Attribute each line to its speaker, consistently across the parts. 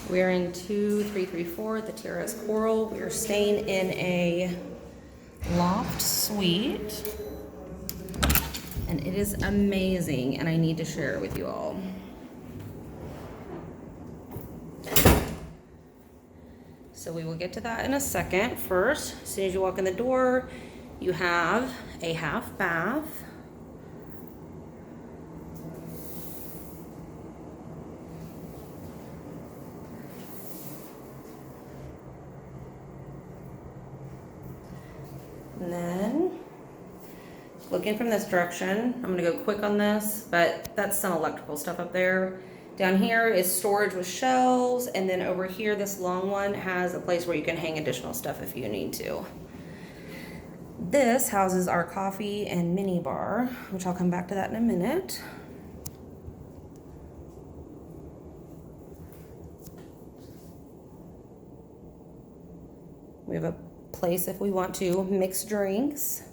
Speaker 1: We're in 2334 at the TRS Coral. We are staying in a loft suite. And it is amazing, and I need to share it with you all. So we will get to that in a second. First, as soon as you walk in the door, you have a half bath. And then, looking from this direction, I'm gonna go quick on this, but that's some electrical stuff up there. Down here is storage with shelves, and then over here, this long one has a place where you can hang additional stuff if you need to. This houses our coffee and mini bar, which I'll come back to that in a minute. We have a place if we want to mix drinks.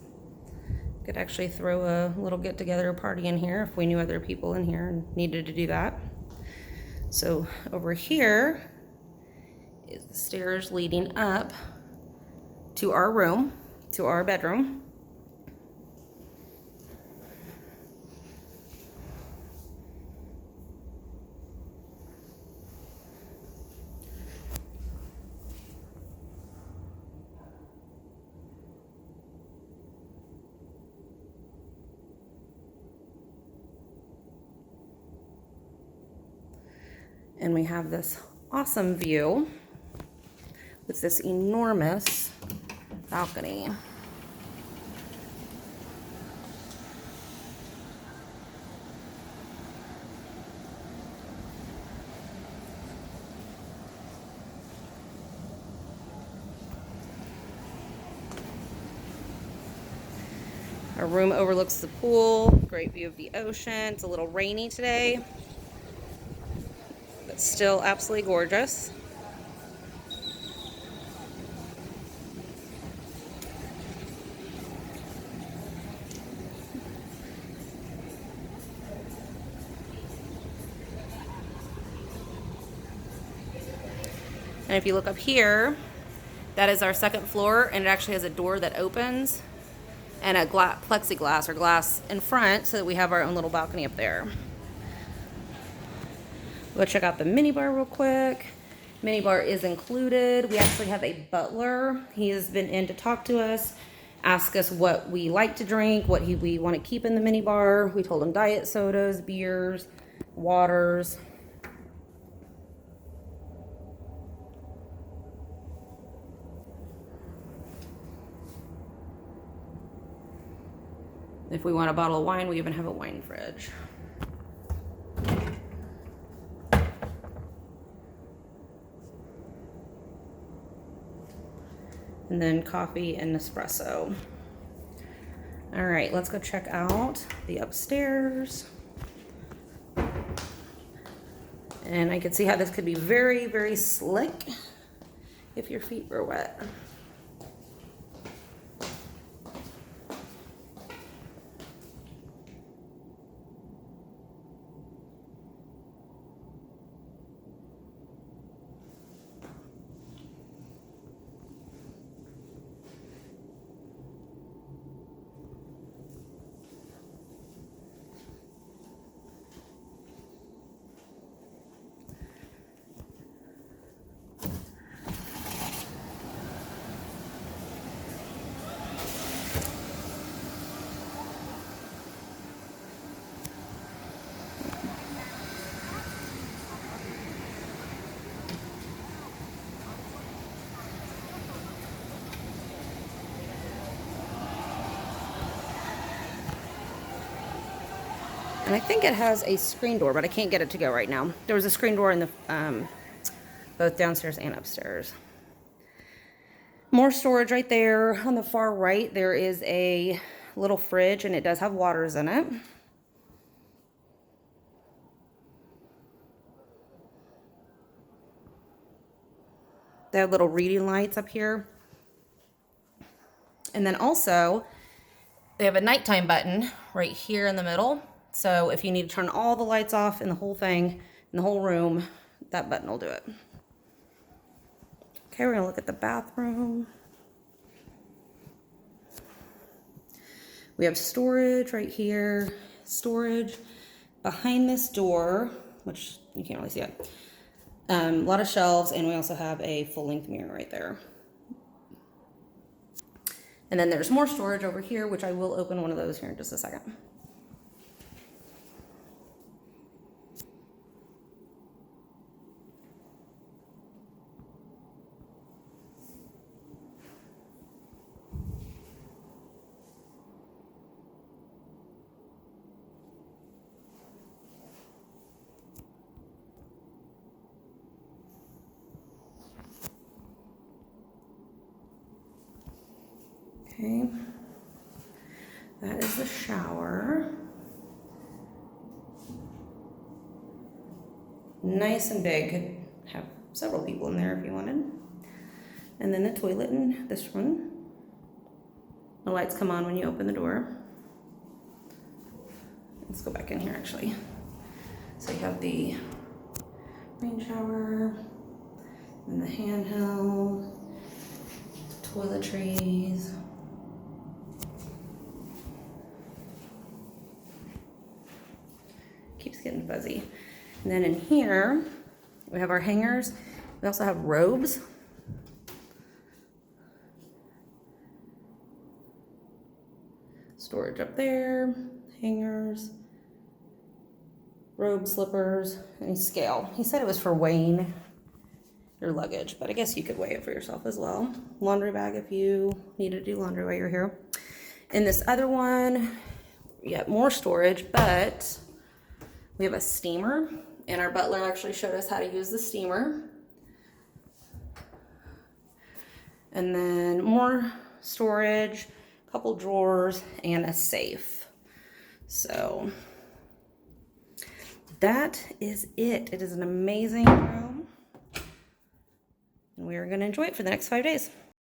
Speaker 1: Could actually throw a little get-together party in here if we knew other people in here and needed to do that. So over here is the stairs leading up to our room, to our bedroom. And we have this awesome view with this enormous balcony. Our room overlooks the pool, great view of the ocean. It's a little rainy today, but still absolutely gorgeous. And if you look up here, that is our second floor, and it actually has a door that opens and a plexiglass or glass in front so that we have our own little balcony up there. We'll check out the minibar real quick. Minibar is included. We actually have a butler. He has been in to talk to us, ask us what we like to drink, what we want to keep in the minibar. We told him diet sodas, beers, waters. If we want a bottle of wine, we even have a wine fridge. And then coffee and espresso. All right, let's go check out the upstairs. And I can see how this could be very, very slick if your feet were wet. And I think it has a screen door, but I can't get it to go right now. There was a screen door in the both downstairs and upstairs. More storage right there. On the far right, there is a little fridge, and it does have waters in it. They have little reading lights up here. And then also, they have a nighttime button right here in the middle. So if you need to turn all the lights off in the whole thing, in the whole room, that button will do it. Okay, we're gonna look at the bathroom. We have storage right here, storage behind this door, which you can't really see it. A lot of shelves, and we also have a full-length mirror right there. And then there's more storage over here, which I will open one of those here in just a second. Okay, that is the shower. Nice and big, could have several people in there if you wanted. And then the toilet in this one. The lights come on when you open the door. Let's go back in here actually. So you have the rain shower, and the handheld, toiletries. Keeps getting fuzzy. And then in here, we have our hangers. We also have robes. Storage up there, hangers, robe, slippers, and scale. He said it was for weighing your luggage, but I guess you could weigh it for yourself as well. Laundry bag if you need to do laundry while you're here. In this other one, we got more storage, but we have a steamer, and our butler actually showed us how to use the steamer. And then more storage, a couple drawers, and a safe. So that is it. It is an amazing room, and we are going to enjoy it for the next 5 days.